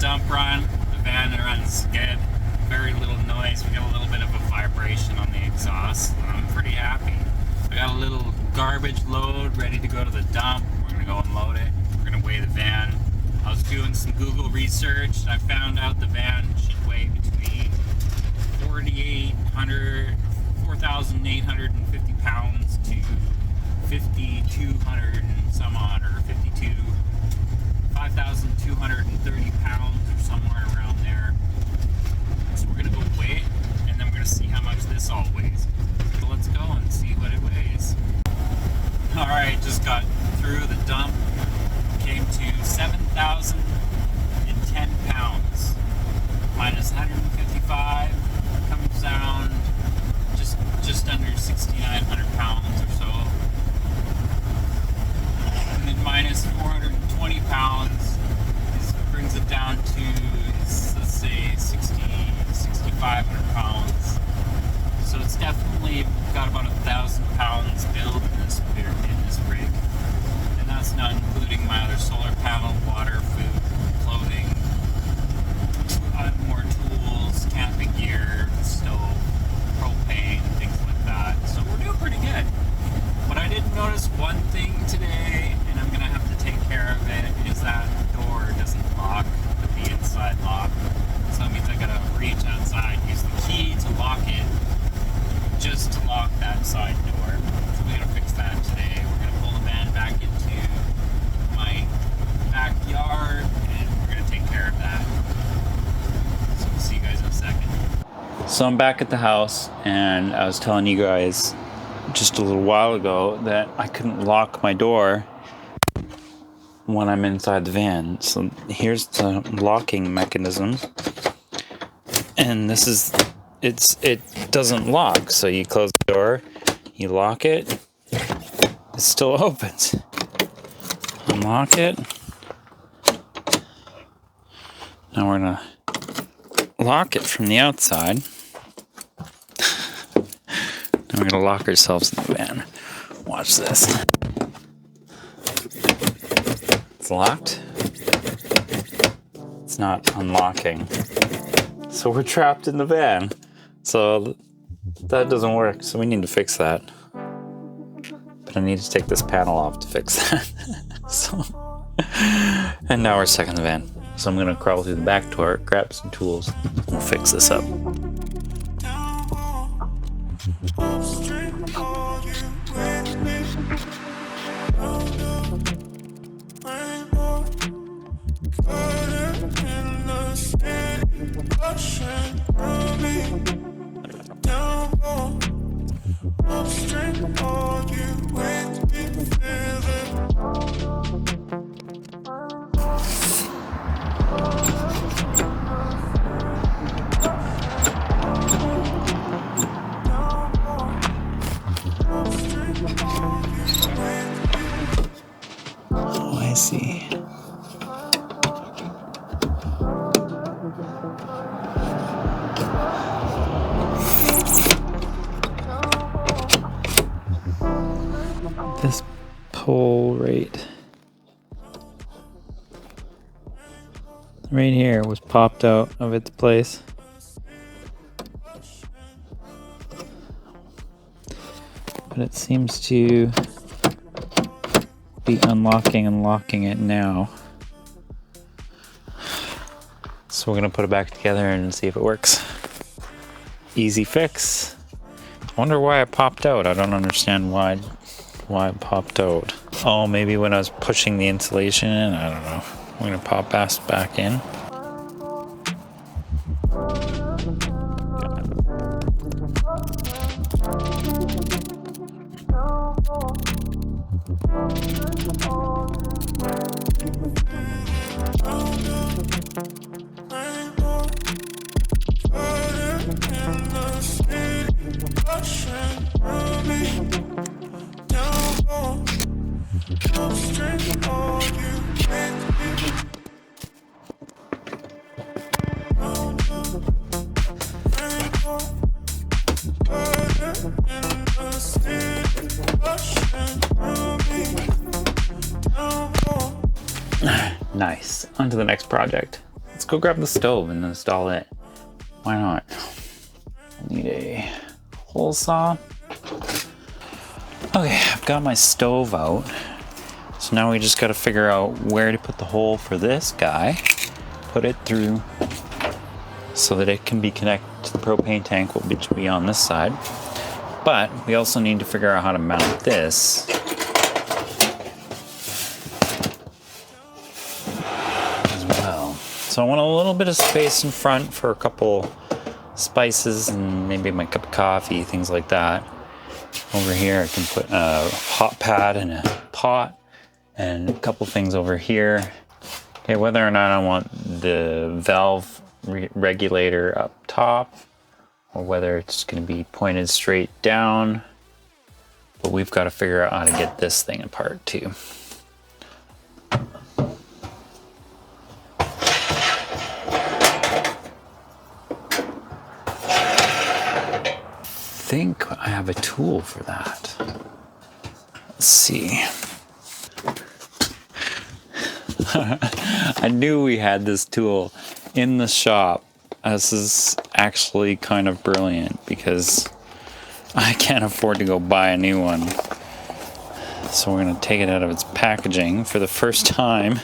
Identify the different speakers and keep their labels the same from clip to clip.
Speaker 1: dump run. The van runs good. Very little noise. We got a little bit of a vibration on the exhaust. I'm pretty happy. I got a little garbage load ready to go to the dump. We're gonna go and load it. We're gonna weigh the van. I was doing some Google research. I found out the van should weigh between 4,850 pounds to 5,200 and some odd, or 5,230 pounds, or somewhere around there. So we're gonna go weigh it, and then we're gonna see how much this all weighs. So let's go and see what it weighs. All right, just got through the dump. Came to 7,010 pounds. Minus 155 comes down just under 6,900 pounds or so. And then minus 420 pounds brings it down to, let's say, 6,500 pounds. So it's definitely got about 1,000 pounds built in this rig. And that's not including my other solar panel, water, food, clothing, more tools, camping gear, stove, propane, things like that. So we're doing pretty good. But I did notice one thing today, and I'm gonna have to take care of it, is that door doesn't lock with the inside lock. So that means I gotta reach outside, use the key to lock it, just to lock that side door. So we're gonna fix that today. We're gonna pull the van back into my backyard, and we're gonna take care of that. So we'll see you guys in a second. So I'm back at the house, and I was telling you guys just a little while ago that I couldn't lock my door when I'm inside the van. So here's the locking mechanism, and this is it doesn't lock. So you close the door, you lock it, it still opens. Unlock it. Now we're gonna lock it from the outside. Now we're gonna lock ourselves in the van. Watch this. It's locked. It's not unlocking. So we're trapped in the van. So that doesn't work. So we need to fix that. But I need to take this panel off to fix that. And now we're stuck in the van. So I'm gonna crawl through the back door, grab some tools, and we'll fix this up. Oh, I see. This pole right here was popped out of its place. But it seems to be unlocking and locking it now. So we're gonna put it back together and see if it works. Easy fix. I wonder why it popped out. I don't understand why it popped out. Oh, maybe when I was pushing the insulation in, I don't know. I'm gonna pop this back in. Nice. On to the next project. let's go grab the stove and install it. Why not? I need a hole saw. Okay, I've got my stove out. So now we just got to figure out where to put the hole for this guy. Put it through so that it can be connected to the propane tank, which will be on this side. But we also need to figure out how to mount this as well. So I want a little bit of space in front for a couple spices and maybe my cup of coffee, things like that. Over here I can put a hot pad and a pot and a couple things over here. Okay, whether or not I want the valve regulator up top or whether it's going to be pointed straight down, but we've got to figure out how to get this thing apart too. I think I have a tool for that. Let's see. I knew we had this tool in the shop. This is actually kind of brilliant because I can't afford to go buy a new one. So we're going to take it out of its packaging for the first time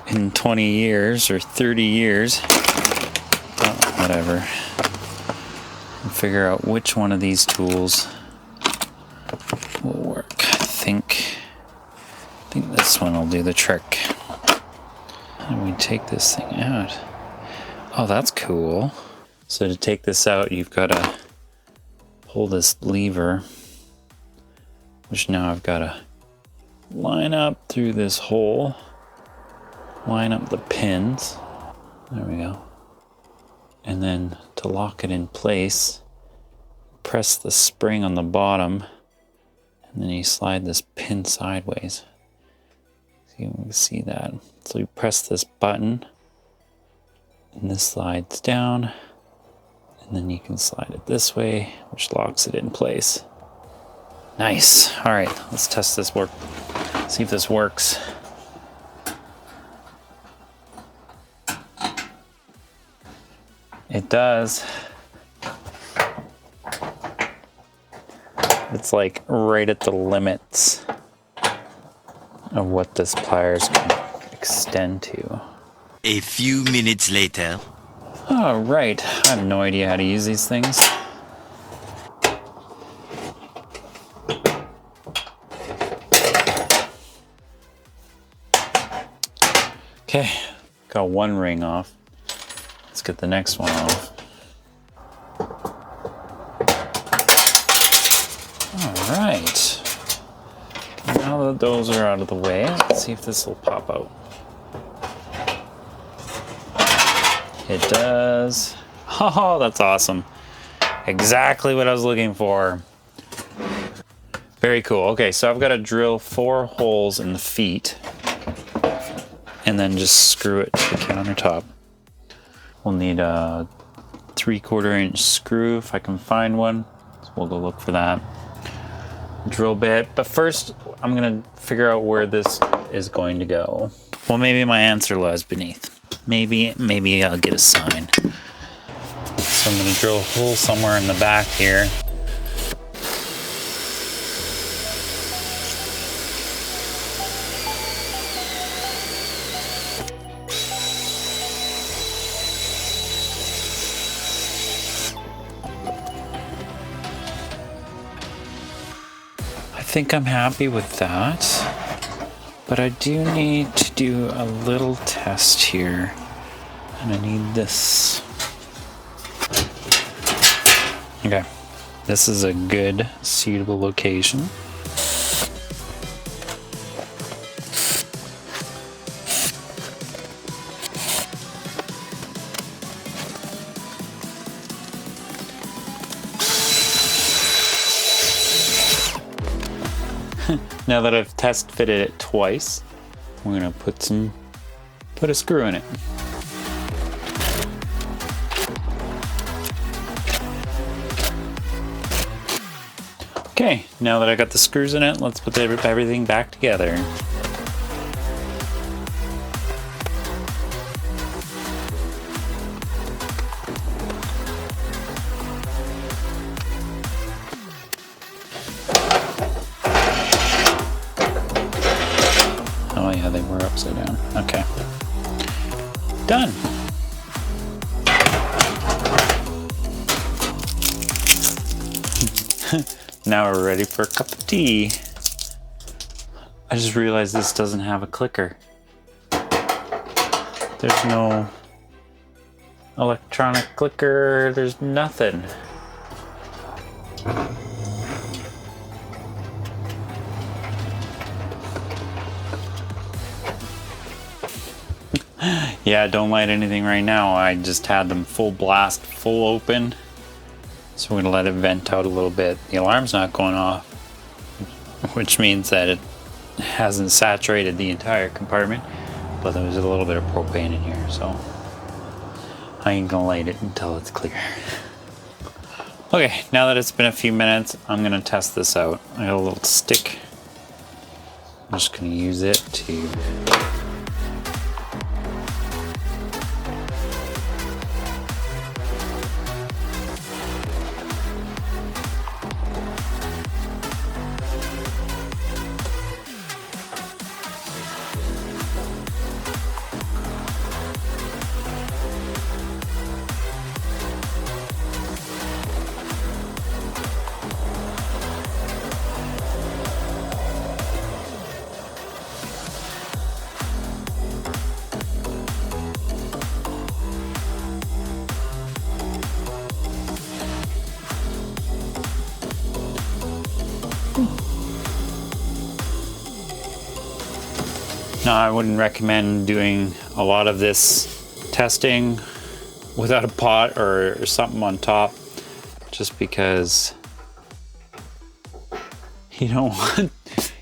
Speaker 1: in 20 years or 30 years. Oh, whatever. And figure out which one of these tools will work. I think this one will do the trick. And we take this thing out. Oh, that's cool. So to take this out, you've got to pull this lever, which now I've got to line up through this hole, line up the pins. There we go. And then to lock it in place, press the spring on the bottom, and then you slide this pin sideways. You can see that. So you press this button and this slides down, and then you can slide it this way, which locks it in place. Nice. All right, let's test this work. See if this works. It does. It's like right at the limits of what this pliers can extend to.
Speaker 2: A few minutes later.
Speaker 1: Oh, right. I have no idea how to use these things. Okay, got one ring off. Let's get the next one off. All right. Now that those are out of the way, let's see if this will pop out. It does. Oh, that's awesome. Exactly what I was looking for. Very cool. Okay, so I've got to drill 4 holes in the feet and then just screw it to the countertop. We'll need a 3/4 inch screw if I can find one. So we'll go look for that. Drill bit. But first, I'm going to figure out where this is going to go. Well, maybe my answer lies beneath. Maybe I'll get a sign. So I'm going to drill a hole somewhere in the back here. I think I'm happy with that. But I do need to do a little test here. And I need this. Okay. This is a good, suitable location. Now that I've test fitted it twice, we're gonna put a screw in it. Okay, now that I got the screws in it, let's put everything back together. we're upside down. Okay. Done. Now we're ready for a cup of tea. I just realized this doesn't have a clicker. There's no electronic clicker, there's nothing. Yeah, don't light anything right now. I just had them full blast, full open. So we're gonna let it vent out a little bit. The alarm's not going off, which means that it hasn't saturated the entire compartment, but there's a little bit of propane in here, so I ain't gonna light it until it's clear. Okay, now that it's been a few minutes, I'm gonna test this out. I got a little stick. I'm just gonna use it to Now, I wouldn't recommend doing a lot of this testing without a pot or something on top, just because you don't want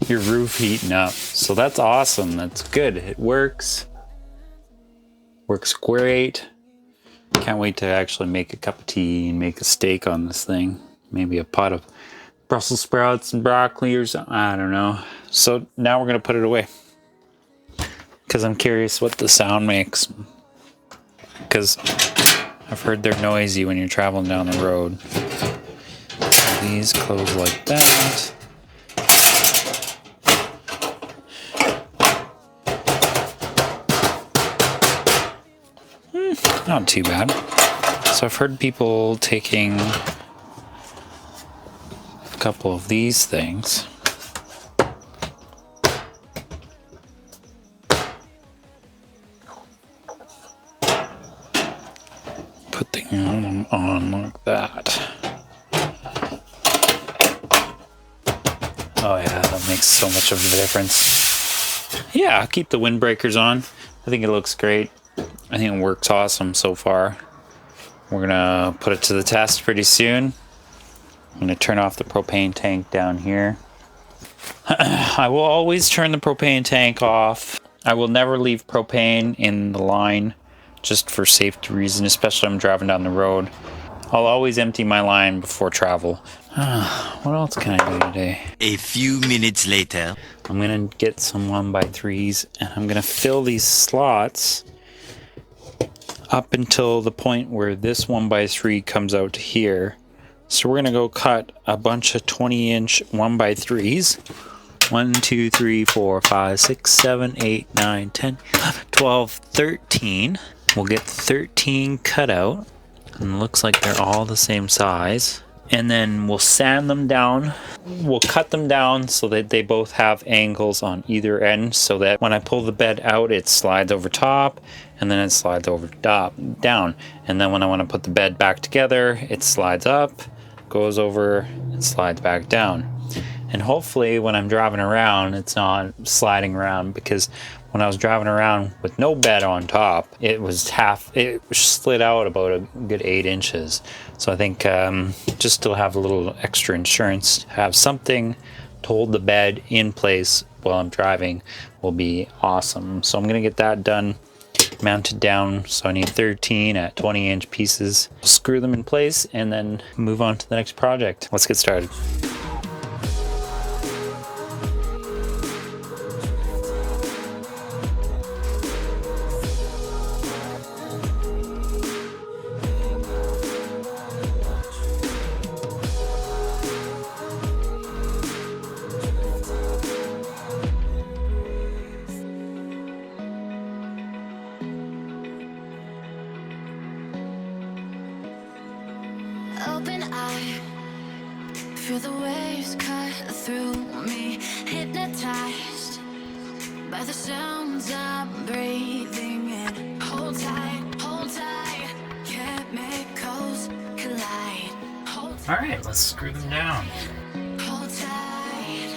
Speaker 1: your roof heating up. So that's awesome. That's good. It works. Works great. Can't wait to actually make a cup of tea and make a steak on this thing. Maybe a pot of Brussels sprouts and broccoli or something. I don't know. So now we're going to put it away, because I'm curious what the sound makes, because I've heard they're noisy when you're traveling down the road. So these close like that. Not too bad. So I've heard people taking a couple of these things, them on like that. Oh yeah, that makes so much of a difference. Yeah, I'll keep the windbreakers on. I think it looks great. I think it works awesome so far. We're gonna put it to the test pretty soon. I'm gonna turn off the propane tank down here. I will always turn the propane tank off. I will never leave propane in the line, just for safety reasons, especially when I'm driving down the road. I'll always empty my line before travel. What else can I do today?
Speaker 2: A few minutes later.
Speaker 1: I'm gonna get some 1x3s and I'm gonna fill these slots up until the point where this 1x3 comes out to here. So we're gonna go cut a bunch of 20-inch 1x3s. 1, 2, 3, 4, 5, 6, 7, 8, 9, 10, 11, 12, 13. We'll get 13 cut out, and it looks like they're all the same size. And then we'll sand them down. We'll cut them down so that they both have angles on either end, so that when I pull the bed out, it slides over top, and then it slides over down. And then when I want to put the bed back together, it slides up, goes over, and slides back down. And hopefully when I'm driving around, it's not sliding around, because when I was driving around with no bed on top, it slid out about a good 8 inches. So I think just to have a little extra insurance, have something to hold the bed in place while I'm driving will be awesome. So I'm gonna get that done, mounted down. So I need 13 at 20-inch pieces. Screw them in place and then move on to the next project. Let's get started.
Speaker 3: open eye, feel the waves cut through me, hypnotized by the sounds I'm breathing in. Hold tight, chemicals collide.
Speaker 1: Alright, let's screw them down.
Speaker 3: Hold tight,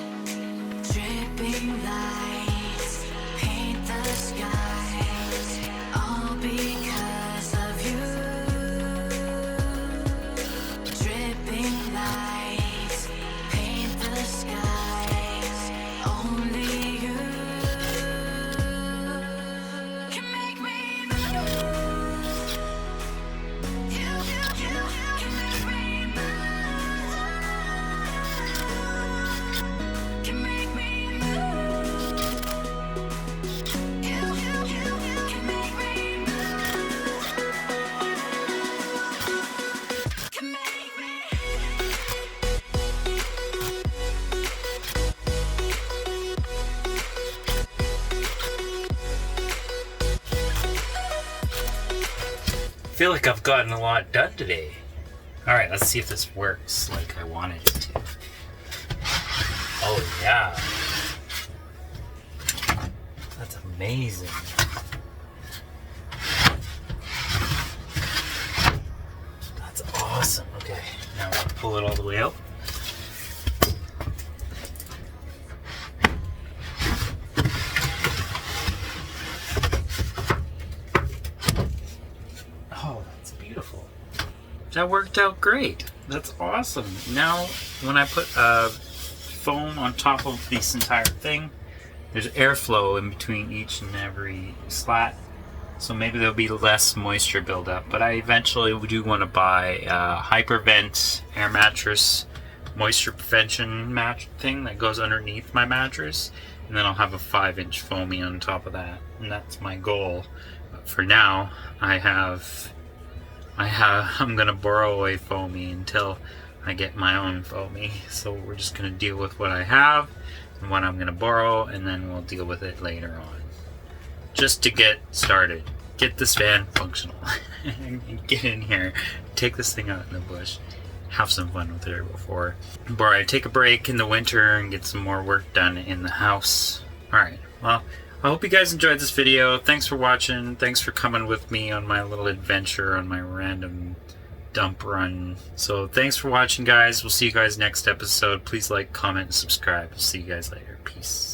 Speaker 3: dripping lights paint the skies, all because of you. Dripping lights paint the skies, only you can make me move. You can make me move. Can make me move. You can make me move. Can make me.
Speaker 1: I feel like I've gotten a lot done today. Alright, let's see if this works like I wanted it to. Oh yeah. That's amazing. That's awesome. Okay, now I'll pull it all the way out. Oh, that's beautiful. That worked out great. That's awesome. Now, when I put foam on top of this entire thing, there's airflow in between each and every slat, so maybe there'll be less moisture buildup. But I eventually do want to buy a Hypervent air mattress moisture prevention mat thing that goes underneath my mattress, and then I'll have a 5-inch foamy on top of that, and that's my goal. But for now, I'm gonna borrow a foamy until I get my own foamy. So we're just gonna deal with what I have and what I'm gonna borrow, and then we'll deal with it later on. Just to get started, get this fan functional, and get in here, take this thing out in the bush, have some fun with it before I take a break in the winter and get some more work done in the house. Alright, well, I hope you guys enjoyed this video. Thanks for watching. Thanks for coming with me on my little adventure on my random dump run. So thanks for watching, guys. We'll see you guys next episode. Please like, comment, and subscribe. See you guys later. Peace.